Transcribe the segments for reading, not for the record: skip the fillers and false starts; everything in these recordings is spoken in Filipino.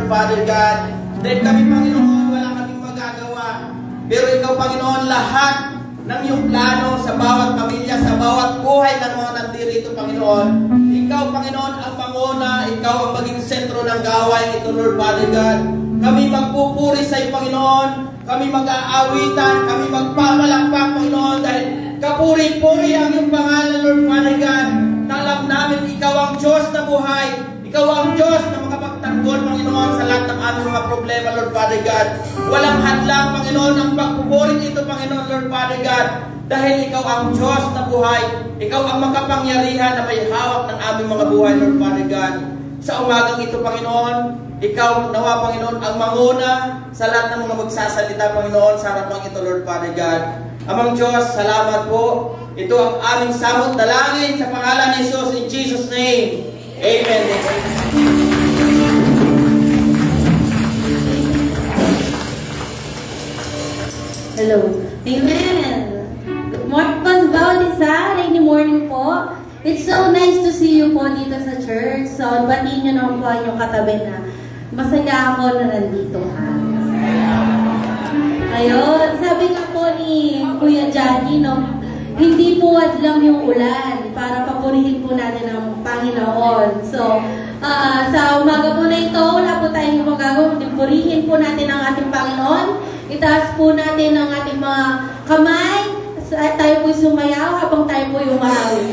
Lord Father God. Dahil kami, Panginoon, wala kaming magagawa. Pero Ikaw, Panginoon, lahat ng iyong plano sa bawat pamilya, sa bawat buhay ng mga nandirito, Panginoon. Ikaw, Panginoon, ang manguna, Ikaw ang maging sentro ng gawain ito, Lord Father God. Kami magpupuri sa iyo, Panginoon. Kami mag-aawitan, kami magpapalakpak, Panginoon, dahil kapuri-puri ang iyong pangalan, Lord Father God. Alam namin, Ikaw ang Diyos na buhay. Ikaw ang Diyos na makapagtanggol, Panginoon, sa lahat ng aming mga problema, Lord Father God. Walang hadlang, Panginoon, ang pagpupurin ito, Panginoon, Lord Father God. Dahil Ikaw ang Diyos na buhay. Ikaw ang makapangyarihan na may hawak ng aming mga buhay, Lord Father God. Sa umagang ito, Panginoon, Ikaw, nawa, Panginoon, ang manguna sa lahat ng mga magsasalita, Panginoon, sa harapan ito, Lord Father God. Amang Diyos, salamat po. Ito ang aming samot dalangin sa pangalan ni Jesus, in Jesus' name. Amen. Hello. Amen. Good morning, Pastor Bautista. Rainy morning po. It's so nice to see you po dito sa church. So, batiin nyo naman po ang inyong katabi na masaya ako na nandito ha. Ayun, sabi nga po ni Kuya Johnny, no, hindi po lang yung ulan para papurihin po natin ang Panginoon. So, sa umaga po na ito, wala po tayong magagawa. Purihin po natin ang ating Panginoon. Itaas po natin ang ating mga kamay. Tayo po sumayaw habang tayo po yung marawin.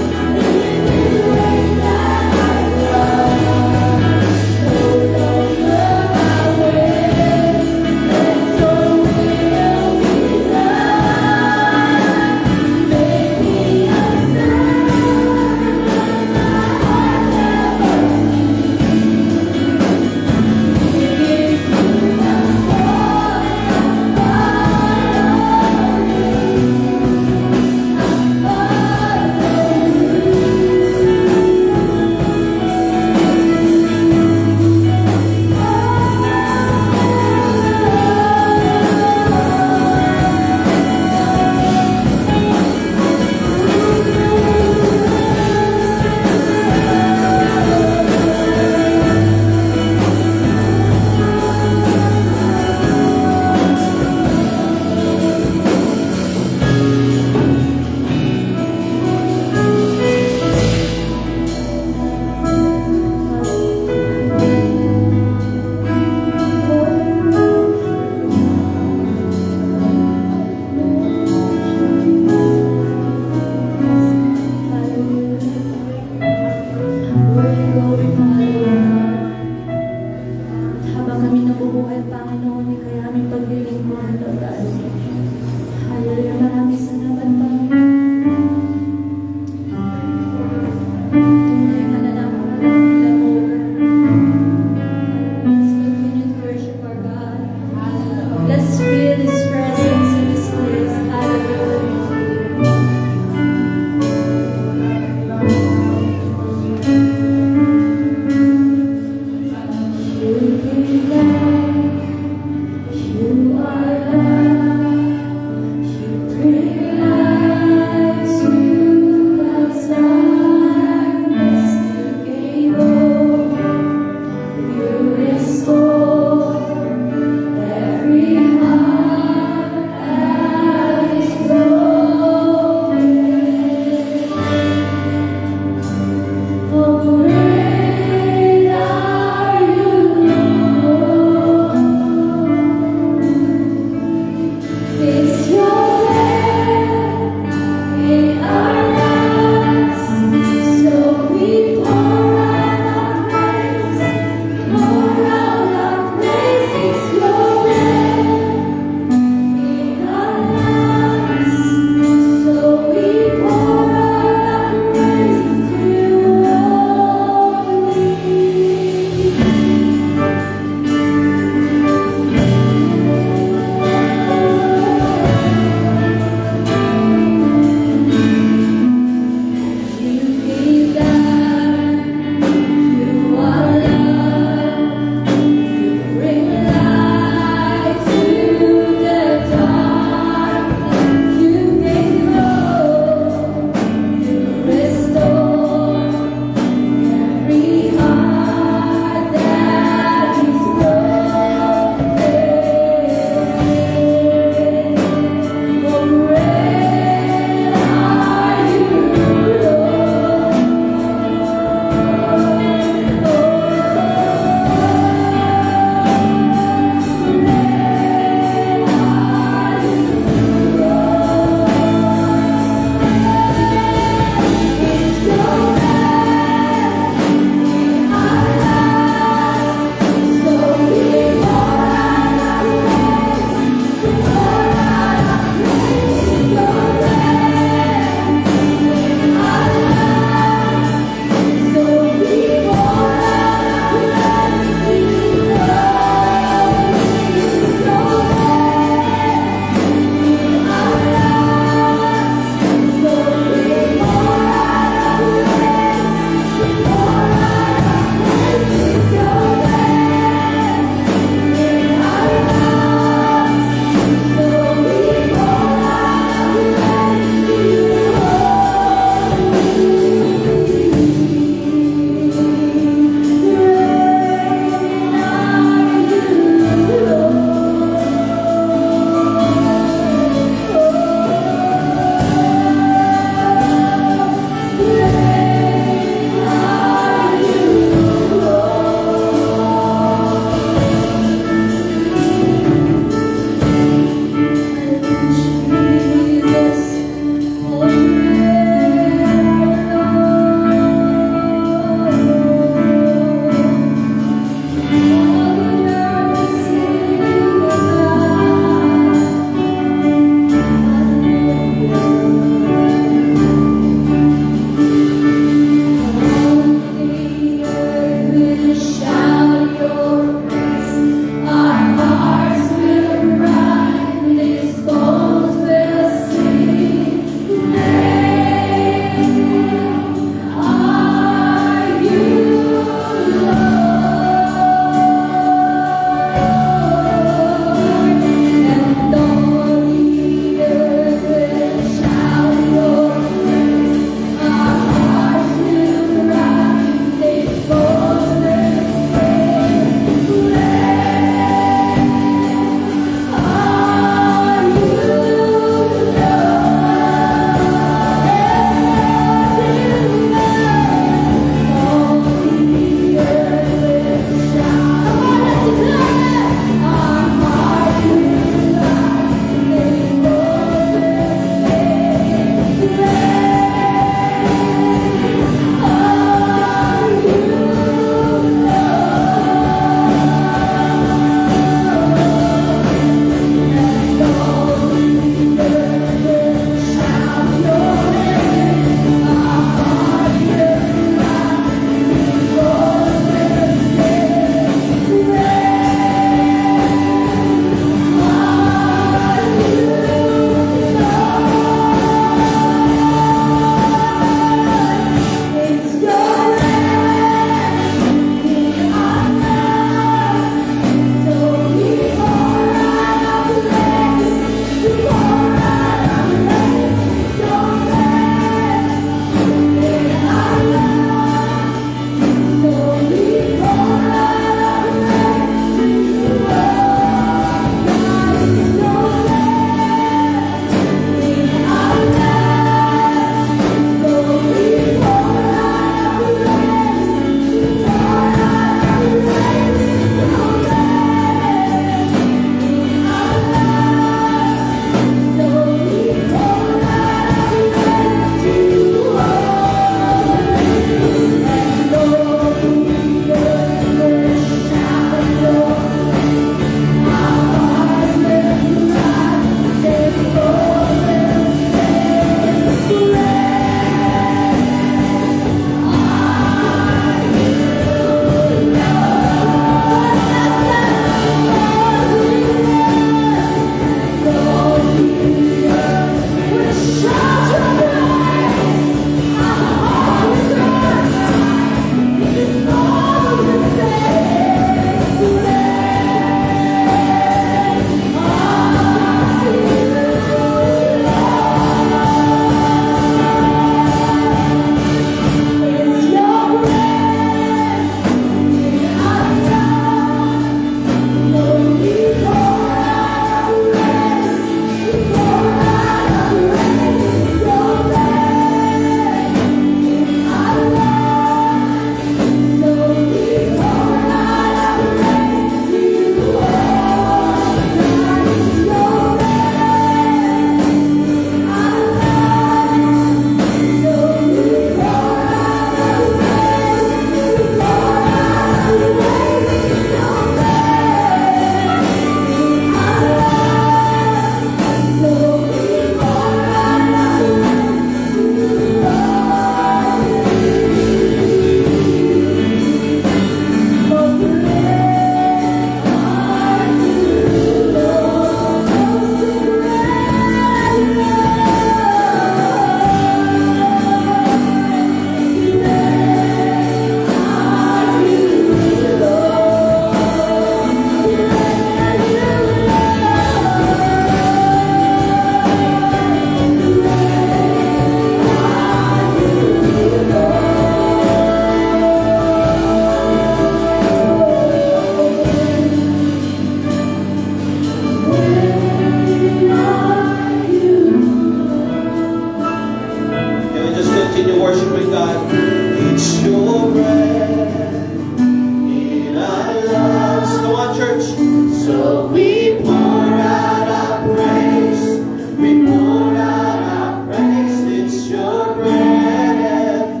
So we pour out our praise. We pour out our praise. It's your breath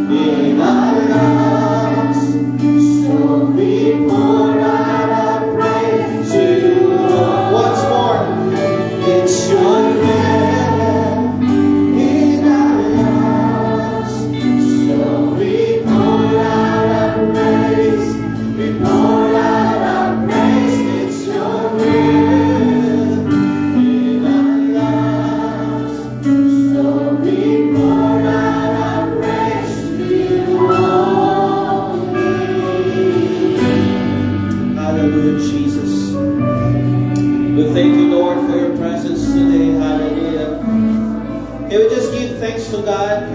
in our lungs. So we pour out our praise to you. Once more. It's your breath in our lungs. So we pour out our praise. We pour out our praise. It's your breath in our lungs. So we pour out our praise to you only. Hallelujah, Jesus. We thank you, Lord, for your presence today. Hallelujah. Can we just give thanks to God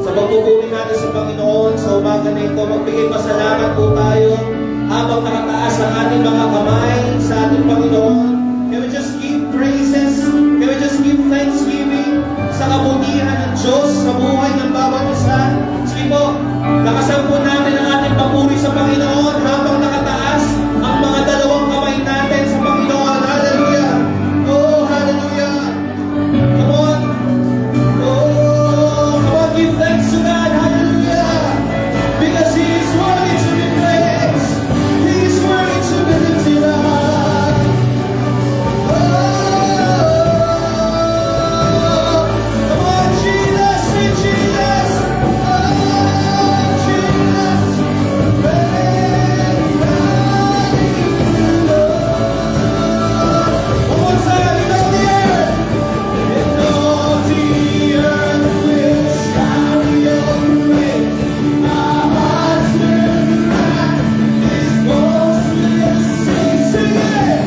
sa pagpupuri natin sa Panginoon sa umaga na ito? Magbigay pasalamat po tayo habang nakataas ang ating mga kamay sa ating Panginoon. Can we just give praises? Can we just give thanksgiving sa kabutihan ng Diyos sa buhay ng bawat isa? Sige po, lakasan po natin ang ating papuri sa Panginoon habang nakataas ang mga dalawang kamay natin sa Panginoon. Hallelujah! Oh, hallelujah! Come on! Oh, come on, give thanks to God. Hallelujah! Because He is worthy to be praised. He is worthy to be lifted up. Oh, come on, Jesus, sing Jesus. Oh, Jesus, praise God. One more time, in all the earth. In all the earth will shout your praise. Our hearts will cry. This voice will sing, sing it.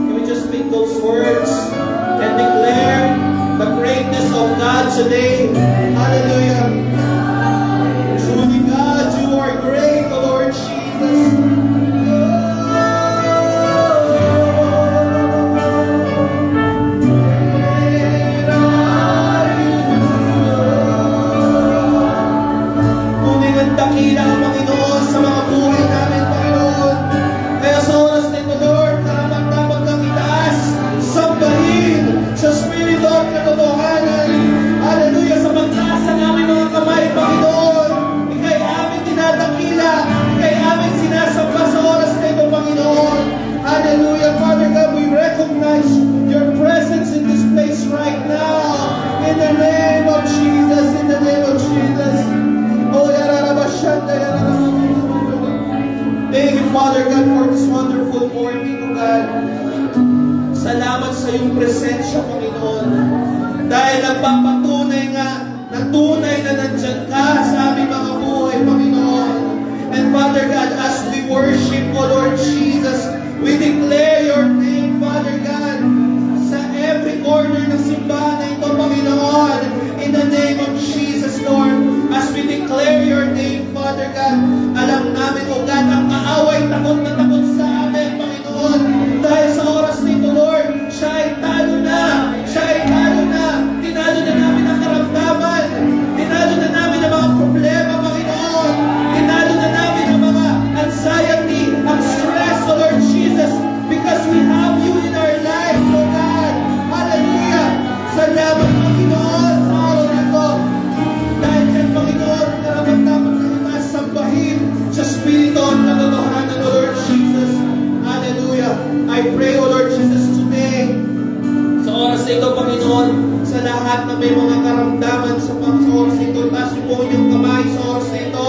Can we just speak those words and declare the greatness of God today? Hallelujah. Truly, God, you are great, O Lord Jesus. Tunay ang dakila ang Panginoon sa mga buhay namin, Panginoon. Kaya sa oras na ito, Lord, karapat-dapat kang itaas, sambahin sa Espiritu at katotohanan. Hallelujah, sa pagtasa namin mga kamay, Panginoon. Ika'y aming dinadakila, ika'y aming sinasamba sa oras na ito, Panginoon. Hallelujah, Father God, we recognize your presence in this place right now. In the name of Jesus, in the name of Jesus. Oh, yararabashanda, yararabashanda. Thank you, Father God, for this wonderful morning, O God. Salamat sa iyong presensya, Panginoon. Dahil nagpapatunay nga na tunay na nandyan ka sa aming mga buhay, Panginoon. And And Father God, as we worship, O Lord Jesus, we declare your name, Father God, sa every corner ng simbahan na ito, Panginoon, in the name of Jesus, Lord. As we declare your name, Father God, alam namin, O God, ang kaaway takot na takot sa amin, Panginoon. Dahil sa oras nito, Lord, siya ay talo na. Siya ay talo na. Tinalo na namin ang karamdaman. Tinalo na namin ang mga problema, Panginoon. Tinalo na namin ang mga anxiety, ang stress, O Lord Jesus, because we have you in our life, O God. Hallelujah. Salamat, Panginoon, sa araw nito. Dahil yan, Panginoon, karapat-dapat na itasambahin sa Espiritu at katotohanan, O Lord Jesus. Hallelujah. I pray, O Lord Jesus, today, sa oras na ito, Panginoon, sa lahat na may mga karamdaman sa oras na ito, taas niyo po inyong kamay sa oras na ito,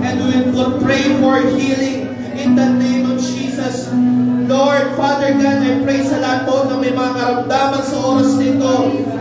and we will pray for healing in the name of Jesus. Lord, Father God, I pray sa lahat po na may mga karamdaman sa oras na ito.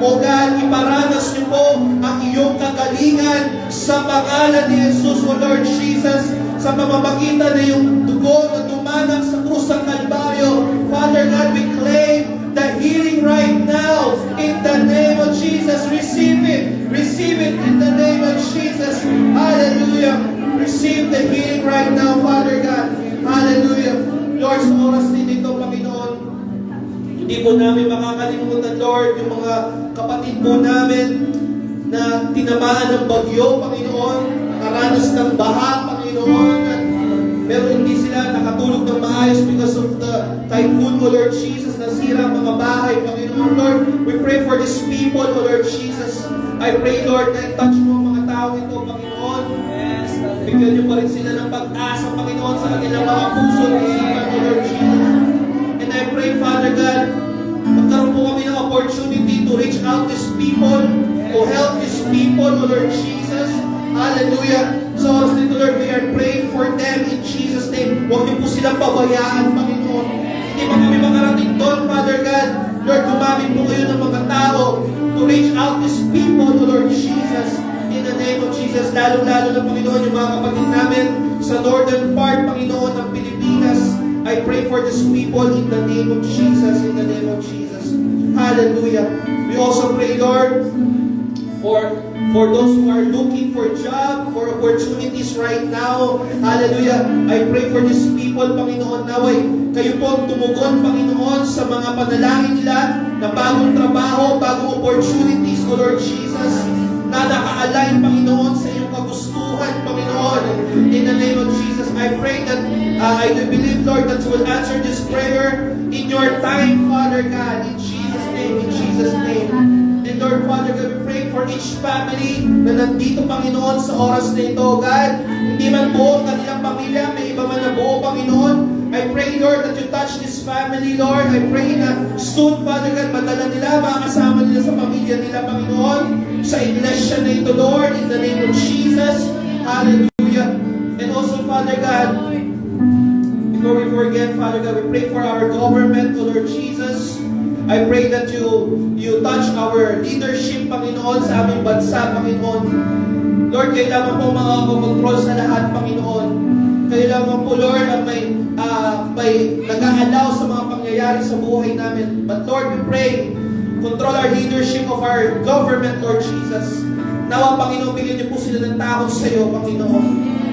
O God, iparanas niyo po ang iyong kagalingan sa pangalan ni Jesus, O Lord Jesus, sa pamamagitan na yung dugo na dumanang sa krus ng Kalbaryo. Father God, we claim the healing right now in the name of Jesus. Receive it in the name of Jesus. Hallelujah. Receive the healing right now, Father God. Hallelujah. Lord, sa oras din ito, Panginoon, hindi po namin makakalimutan, Lord, yung mga kapatid po namin na tinamaan ng bagyo, Panginoon, nakaranas ng baha, Panginoon, pero hindi sila nakatulog ng maayos because of the typhoon, O Lord Jesus, nasira ang mga bahay, Panginoon. Lord, we pray for these people, O Lord Jesus. I pray, Lord, na i-touch mo ang mga tao ito, Panginoon. Bigyan niyo pa rin sila ng pag-asa, Panginoon, sa kanilang mga puso at isipan, O Lord Jesus. And I pray, Father God, magkaroon po kami ng opportunity to reach out these people, to help these people, O Lord Jesus. Hallelujah. So, oras nito, Lord, we are praying for them in Jesus' name. Huwag niyo po silang pabayaan, Panginoon. Hindi pa kami makarating doon, Father God. Lord, gumamit po kayo ng mga tao to reach out these people, O Lord Jesus. In the name of Jesus, lalo-lalo na, Panginoon, yung mga kapatid namin sa northern part, Panginoon, ng Pilipinas. I pray for these people in the name of Jesus, in the name of Jesus. Hallelujah. We also pray, Lord, for those who are looking for job, for opportunities right now. Hallelujah. I pray for these people, Panginoon, naway kayo po ang tumugon, Panginoon, sa mga panalangin nila na bagong trabaho, bagong opportunities, O Lord Jesus, na naka-align, Panginoon, sa iyong kagustuhan, Panginoon. In the name of Jesus, I pray that I do believe, Lord, that you will answer this prayer in your time, Father God, in Jesus' name, in Jesus' name. And Lord, Father God, we pray for each family na nandito, Panginoon, sa oras na ito, God. Hindi man buo ang kanilang pamilya, may iba man na buo, Panginoon. I pray, Lord, that you touch this family, Lord. I pray na soon, Father God, madala nila, makasama nila sa pamilya nila, Panginoon, sa iglesia na ito, Lord, in the name of Jesus. Hallelujah. And also, Father God, before we forget, Father God, we pray for our government, O Lord Jesus. I pray that you touch our leadership, Panginoon, sa aming bansa, Panginoon. Lord, kayo lamang po makakakontrol sa lahat, Panginoon. Kayo lamang po, Lord, ang may nag-aalaw sa mga pangyayari sa buhay namin. But Lord, we pray, control our leadership of our government, Lord Jesus. Nawa, Panginoon, bigyan niyo po sila ng takot sa iyo, Panginoon.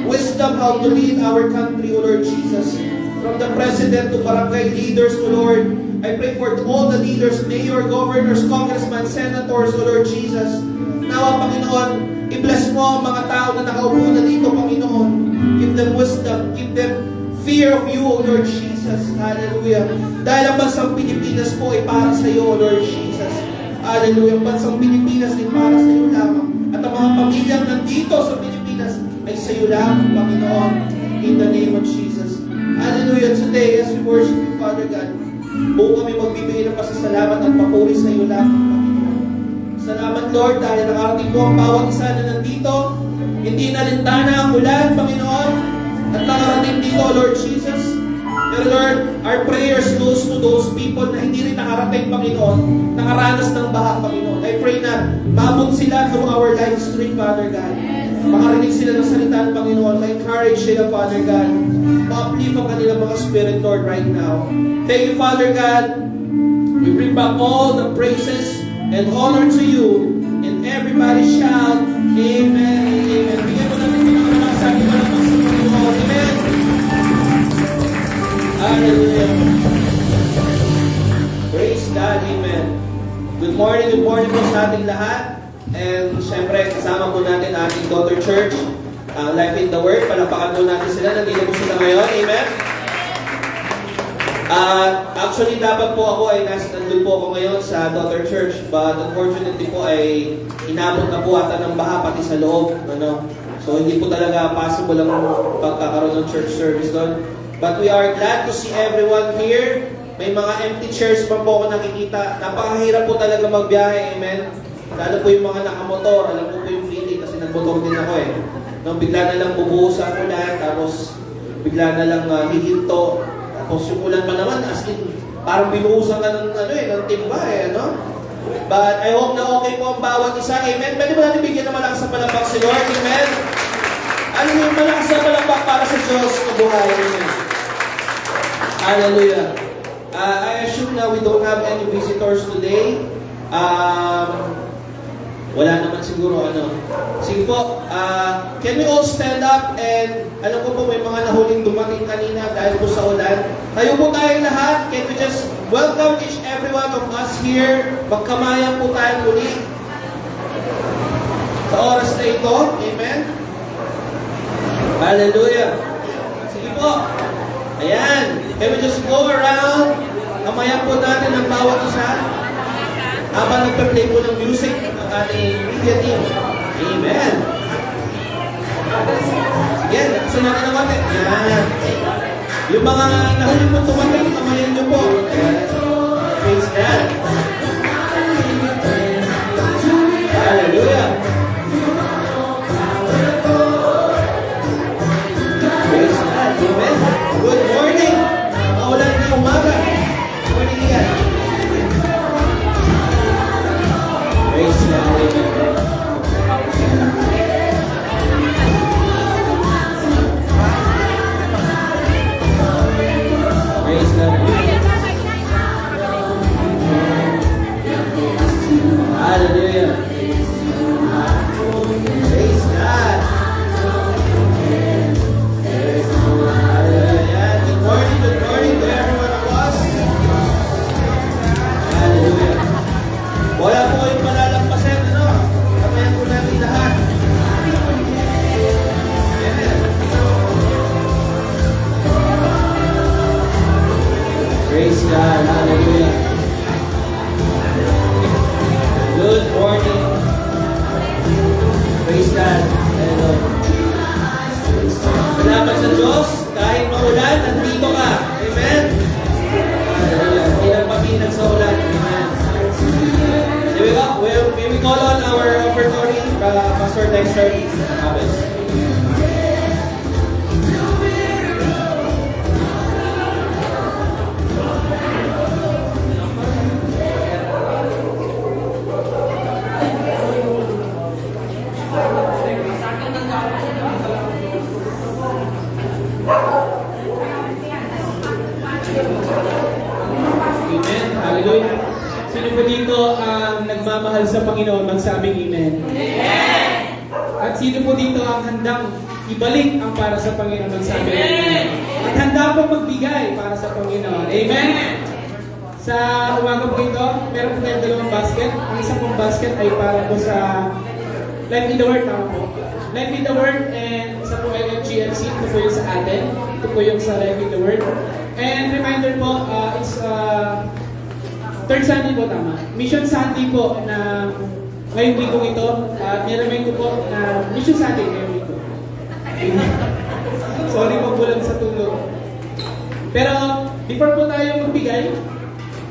Wisdom how to lead our country, O Lord Jesus. From the president to barangay leaders, O Lord. I pray for all the leaders, mayor, governors, congressmen, senators, O Lord Jesus. Nawa, Panginoon, i-bless mo ang mga tao na nakaupo na dito, Panginoon. Give them wisdom, give them fear of you, O Lord Jesus. Hallelujah. Dahil ang bansang Pilipinas po ay para sa iyo, O Lord Jesus. Hallelujah. Ang bansang Pilipinas ay para sa iyo lamang. At ang mga pamilyang nandito sa Pilipinas ay sa iyo lamang, Panginoon. In the name of Jesus. Hallelujah. Today, as we worship you, Father God, buo kami magbibigay ng pasasalamat at papuri sa iyo lamang, Panginoon. Salamat, Lord, dahil nakarating po ang bawat isa na nandito. Hindi nalintana ang ulan, Panginoon, at nakarating dito, Lord Jesus. Pero Lord, our prayers goes to those people na hindi rin nakarating, Panginoon, nakaranas ng baha, Panginoon. I pray na mabot sila through our live stream, Father God. makarinig sila ng salita ng Panginoon, ma-encourage sila, Father God, ma-uplift ang kanilang mga spirit, Lord, right now. Thank you, Father God. We bring back all the praises and honor to you, and everybody shout, Amen, Amen. Bigyan mo natin yung mga sabi mo ng Panginoon. Amen. Hallelujah. Praise God, Amen. Good morning po sa ating lahat. And syempre, kasama po natin ating daughter church, Life in the Word. Palapakan po natin sila. Nandito po sila ngayon. Amen. Actually, dapat po ako ay nandun po ako ngayon sa daughter church. But unfortunately po ay inabot na po ata ng baha pati sa loob. Ano? So hindi po talaga possible ang pagkakaroon ng church service doon. But we are glad to see everyone here. May mga empty chairs pa po ako nakikita. Napakahirap po talaga magbiyahe. Amen. Lalo po yung mga nakamotor. Alam po yung feeling kasi nagmotor din ako eh. No, bigla na lang bubuhos ang ulan. Tapos bigla na lang hihinto. Tapos yung ulan pa naman, as in, parang binuhusan ka ng, ng timba eh, ano? But I hope na okay po ang bawat isa. Amen? Pwede ba natin bigyan ng malakas na palakpak si Lord? Amen? Ano yung malakas na palakpak para sa Diyos na buhay? Amen? Hallelujah. I assume na we don't have any visitors today. Wala naman siguro, Sige po, can we all stand up and alam ko po may mga nahuling dumating kanina dahil po sa ulan. Tayo po tayong lahat. Can we just welcome each every one of us here. Magkamayan po tayo muli sa oras na ito. Amen? Hallelujah. Sige po. Ayan. Can we just go around? Kamayan po natin ang bawat isa habang nagpa-play po ng music ng ating media team. Amen. Sige, gusto natin ang konti. Yan. Yung mga nahuli po tumating, kamayan nyo po. Praise God. Hallelujah. Praise God. Amen. Good morning. Maulan na umaga. Good morning yan. Praise God. Amen. Praise God. Hallelujah. Praise God. Hallelujah. Good morning to everyone of us. Hallelujah. Wala po kayong malalampasin, kamayan po natin lahat. Amen. Praise God. Hallelujah. Good morning. Praise God. Hello. Salamat sa Diyos. Kahit maulan, nandito ka. Amen. Hallelujah. Hindi lang paminag sa ulan. Amen. Here we go. May we call on our offertory, Pastor Dexter Abbas. Amen. Hallelujah. Sino po dito ang nagmamahal sa Panginoon? Magsabing Amen. Amen. At sino po dito ang handang ibalik ang para sa Panginoon? Magsabing Amen. At handa po magbigay para sa Panginoon. Amen. Sa umaga po ito, meron po tayong dalawang basket. Ang isang pong basket ay para po sa Life in the Word. Tama po. Life in the Word, and isa po ay GLC. Ito po yung sa atin. Ito po yung sa Life in the Word. And reminder po, it's third Sunday po, tama. Mission Sunday po na ngayong weekong ito. At niremind ko po na Mission Sunday ngayong week ko. Sorry po bulan sa tulog. Pero before po tayo magbigay,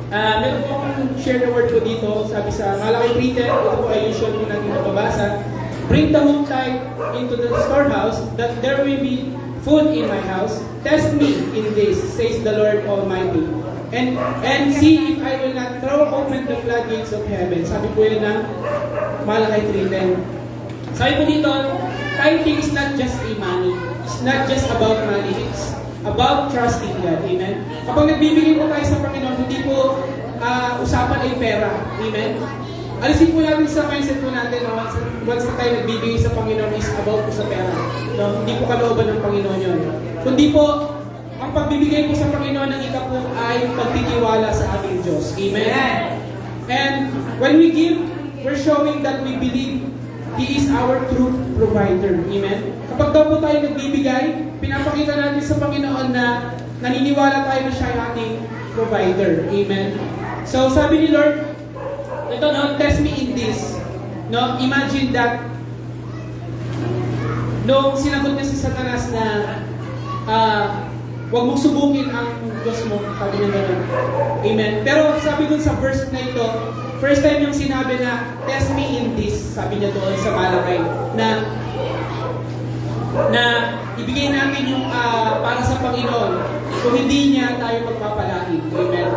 meron po akong share the word ko dito. Sabi sa malaking written, ito po ay usual po natin nababasa. Bring the whole tithe into the storehouse, that there will be food in my house. Test me in this, says the Lord Almighty. And see if I will not throw open the floodgates of heaven. Sabi po yun ng Malakay 3:10. Sabi po dito, tithing is not just a money. It's not just about money. It's about trusting God. Amen? Kapag nagbibigay po tayo sa Panginoon, hindi po usapan ay pera. Amen? Alisin po natin sa mindset po natin na once na tayo nagbibigay sa Panginoon is about po sa pera. No? Hindi po kalooban ng Panginoon yun. Kundi po, ang pagbibigay po sa Panginoon ng ika po ay pagtitiwala sa ating Diyos. Amen? And when we give, we're showing that we believe He is our true provider. Amen? Kapag daw po tayo nagbibigay, pinapakita natin sa Panginoon na naniniwala tayo na siya ay ating provider. Amen? So sabi ni Lord, ito no, test me in this. No, imagine that noong sinagot niya si Satanas na huwag mong subukin ang Diyos mo, sabi niya gano'n. Amen. Pero sabi dun sa verse na ito, first time yung sinabi na, test me in this, sabi niya doon sa Malakay, na ibigay namin yung para sa Panginoon kung hindi niya tayo magpapalain. Amen.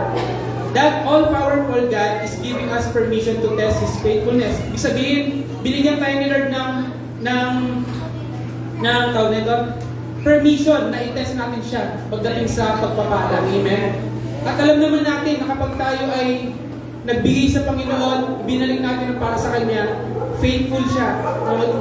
That all-powerful God is giving us permission to test His faithfulness. Ibig sabihin, binigyan tayo ni Lord ng tawag nito, permission na i-test natin siya pagdating sa pagpapala. Amen? At alam naman natin na kapag tayo ay nagbigay sa Panginoon, binalik natin ang para sa Kanya, faithful siya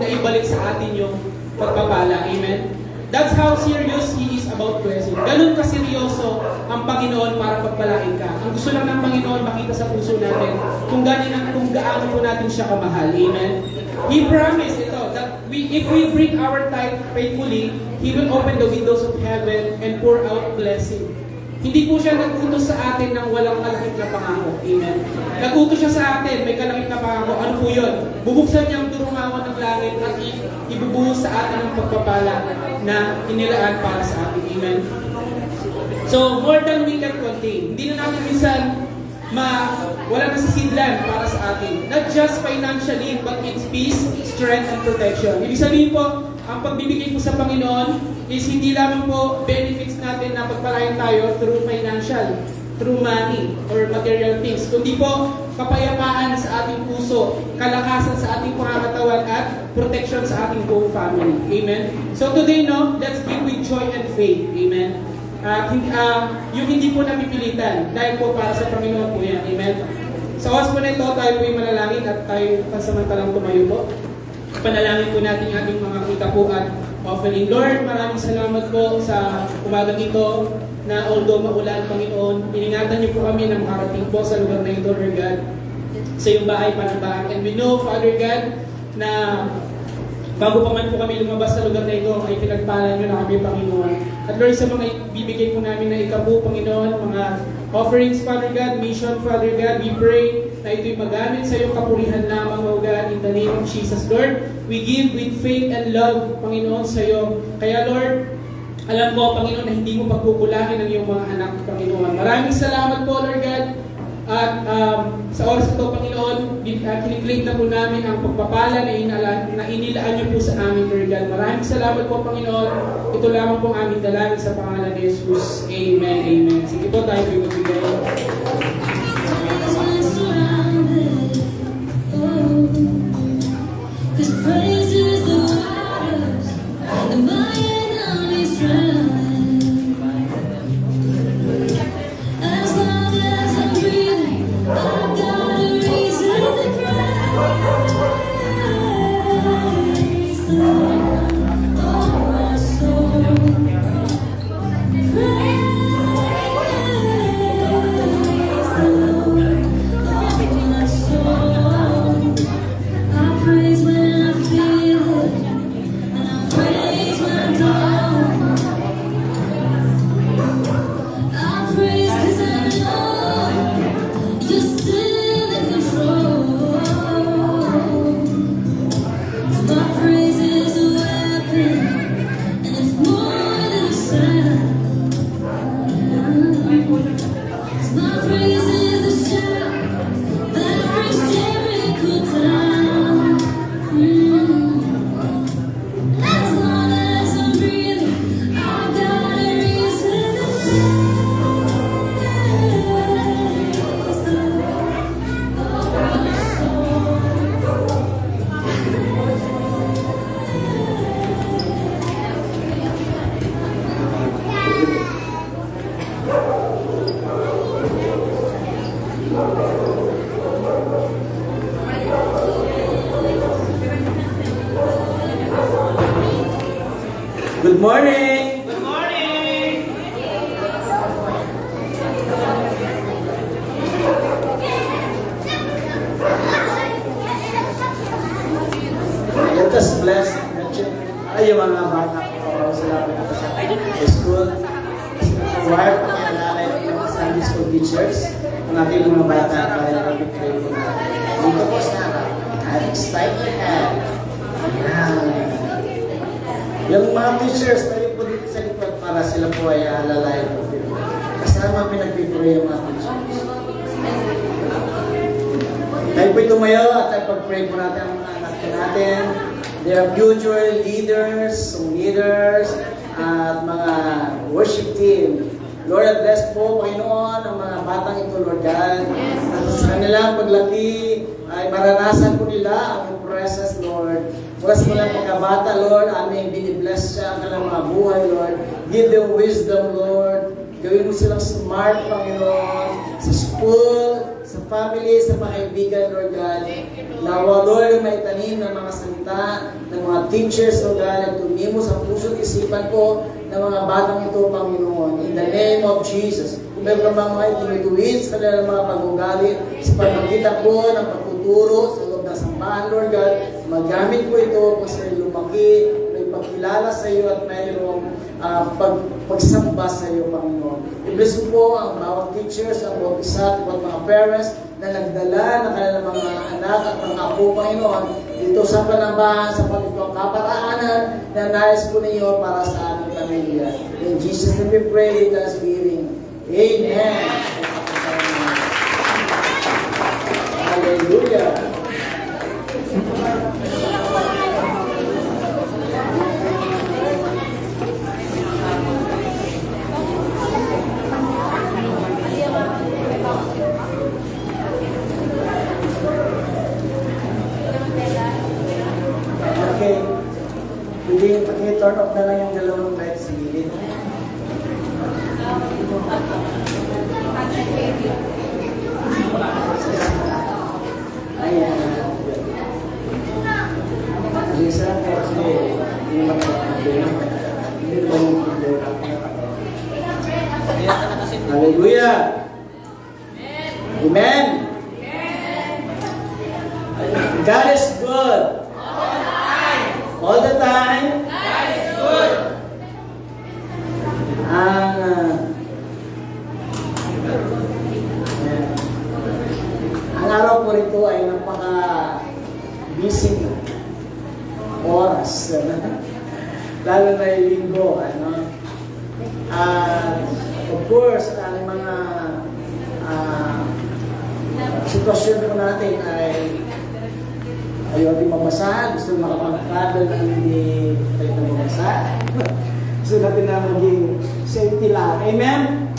na ibalik sa atin yung pagpapala. Amen? That's how serious He is about blessing. Ganun kaseryoso ang Panginoon para pagpalain ka. Ang gusto lang ng Panginoon makita sa puso natin kung gaano po natin siya kamahal. Amen? He promised ito that if we bring our tithe faithfully, He will open the windows of heaven and pour out blessing. Hindi po siya nag-utos sa atin ng walang kalakip na pangako. Amen? Nag-utos siya sa atin, may kalakip na pangako. Ano po yun? Bubuksan niya ang durungawan ng langit at ibubuhos sa atin ang pagpapala na inilaan para sa atin. Amen? So, more than we can contain. Hindi na natin minsan wala na sisidlan para sa atin. Not just financially, but it's peace, strength, and protection. Ibig sabihin po, ang pagbibigay po sa Panginoon is hindi lamang po benefits natin na pagpalain tayo through financial, through money, or material things. Kundi po, kapayapaan sa ating puso, kalakasan sa ating pangangatawan, at protection sa ating buong family. Amen? So today, no, let's give with joy and faith. Amen? Yung hindi po napipilitan, dahil po para sa Panginoon po yan. Amen? Sa oras po na ito, tayo po yung manalangin at tayo pansamantalang tumayo po. Panalangin po natin ating mga kita po at offering. Lord, maraming salamat po sa umagang ito na although maulan, Panginoon, iningatan niyo po kami na makarating po sa lugar na ito, Lord God, sa iyong bahay panambahan. And we know, Father God, na bago pa man po kami lumabas sa lugar na ito, ay pinagpala niyo na kami, Panginoon. At Lord, sa mga bibigay po namin na ikabu, Panginoon, mga offerings, Father God, mission, Father God, we pray na ito'y magamit sa iyong kapurihan lamang, O God, in the name of Jesus. Lord, we give with faith and love, Panginoon, sa iyo. Kaya Lord, alam ko, Panginoon, na hindi mo pagkukulangin ang iyong mga anak, Panginoon. Maraming salamat po, Lord God. At sa oras ito, Panginoon, kiniklaim na po namin ang pagpapala na inilaan niyo po sa amin, Lord God. Maraming salamat po, Panginoon. Ito lamang po ang aming dalangin sa pangalan ni Jesus. Amen, amen. Sige po tayo po magbigay. Cause praise is the waters, and my enemies drown. As long as I'm breathing, I've got a reason to praise the Lord, oh my soul. Praise Good morning! Good morning! Let us bless yung mga bata ko sila sa school. Choir, pakialalay ng Sunday school teachers, ang ating mga bata para mag-pray po natin. Dito po sa excited hand. Yung mga teachers, tayo po dito sa likod para sila po ay alalay po. Kasama pinagpipray yung mga teachers. Tayo po'y tumayo at tayo pag-pray po natin ang mga anak natin. They are future leaders, at mga worship team. Lord, bless po, Panginoon, ang mga batang ito, Lord God. At sa kanilang paglaki, ay maranasan po nila ang presence, Lord. Mula sa mga pagkabata, Lord, aming binibless siya ang kanilang mga buhay, Lord. Give them wisdom, Lord. Gawin mo silang smart, Panginoon, sa school, sa family, sa mga kaibigan, Lord God. Nawa, Lord, may tanim ng mga salita, ng mga teachers, Lord God, at tumimo sa puso at isipan ko ng mga batang ito, Panginoon. In the name of Jesus. Kung may mga ituwid sa kanilang mga pag-ugali, sa pagkakita ko ng pagtuturo sa loob ng sambahan, Lord God, magamit ko ito kung sila lumaki, may pagkilala sa iyo at mayroong pagsamba sa iyo, Panginoon. I-bless po ang bawat teachers, ang bawat isa, at mga parents na nagdala ng kanilang mga anak at mga apo, Panginoon, dito sa panambahan, sa pagkitong kaparaanan na nais po ninyo para sa aming pamilya. In Jesus' name we pray with thanksgiving. Amen. Hallelujah. Okay. Pwede turn off na lang yung dalawang lights sa gilid. Ayan. Lisa, kasi hindi magpapagod. Hindi ba yung Hallelujah! Amen! God is good. All the time. God is good. Ang araw po rito ay napaka-busy oras. Lalo na yung linggo. Of course, ang mga sitwasyon po natin ay ayaw din mabasa, gusto makapag-travel na hindi tayo na mabasa. Gusto natin na maging safety lang. Amen?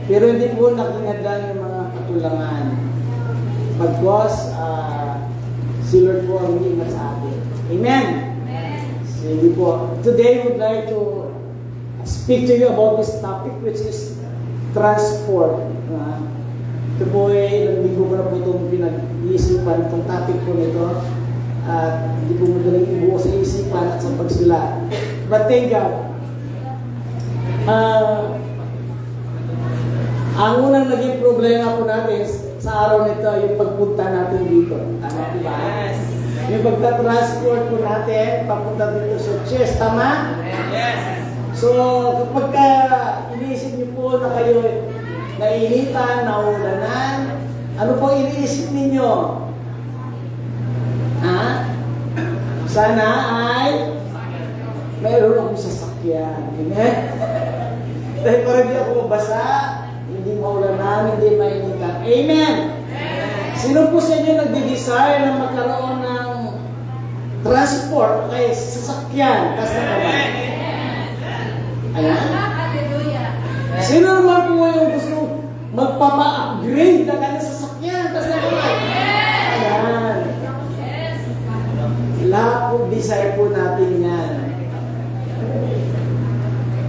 Pero hindi po nakinadlan yung mga katulangan. Pagkos, si Lord po ang ingat sa atin. Amen? Sige po. Today, we would like to speak to you about this topic, which is transport. Ito po ay ilang linggo ko na po itong pinag-iisipan itong topic po nito. At hindi po madaling ibuo sa isipan at sa pagsula. But thank God. Ang unang naging problema po natin sa araw nito yung pagpunta natin dito. Tama po ba? Yes. Yung pagka-transport po natin, papunta dito sa church. Tama? Yes! So, kapag iniisip niyo po na kayo nainitan, naulanan, ano po iniisip ninyo? Sana ay mayroon akong sasakyan. Amen? Dahil parang di ako mabasa, hindi maulanan, hindi mainitan. Amen? Sino po sa inyo nagde-desire na magkaroon ng transport kay sasakyan? Kasi na ba? Ayan? Sino naman po yung gusto magpapa-upgrade na kanyang sasakyan? Kasi na ba? Ayan. Lahat po, desire po natin yan.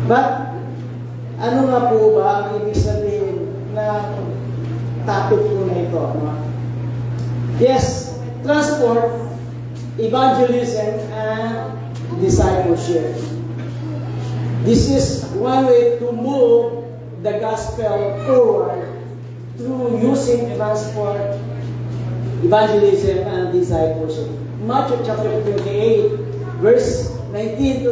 But, ano nga po ba ang ibig sabihin na topic po na ito? No? Yes, transport, evangelism, and discipleship. This is one way to move the gospel forward through using transport, evangelism, and discipleship. Matthew chapter 28, verse 19 to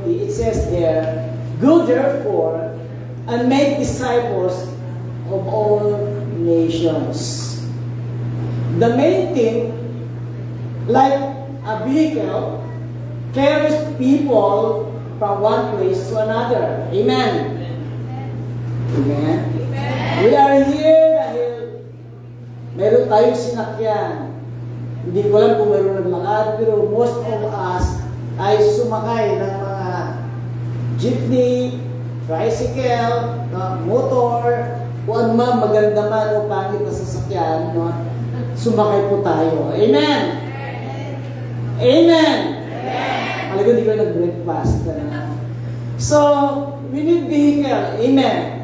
20, it says there, "Go therefore and make disciples of all nations." The main thing, like a vehicle, carries people from one place to another. Amen. Amen. We are here dahil meron tayong sinakyan. Hindi ko alam kung meron naglakad, pero most of us ay sumakay ng mga jeepney, tricycle, motor, kung ano man, maganda man o pangit na sasakyan, no? Sumakay po tayo. Amen! Amen! Alam ko, hindi ko nag-breakfast. So, we need vehicle. Amen.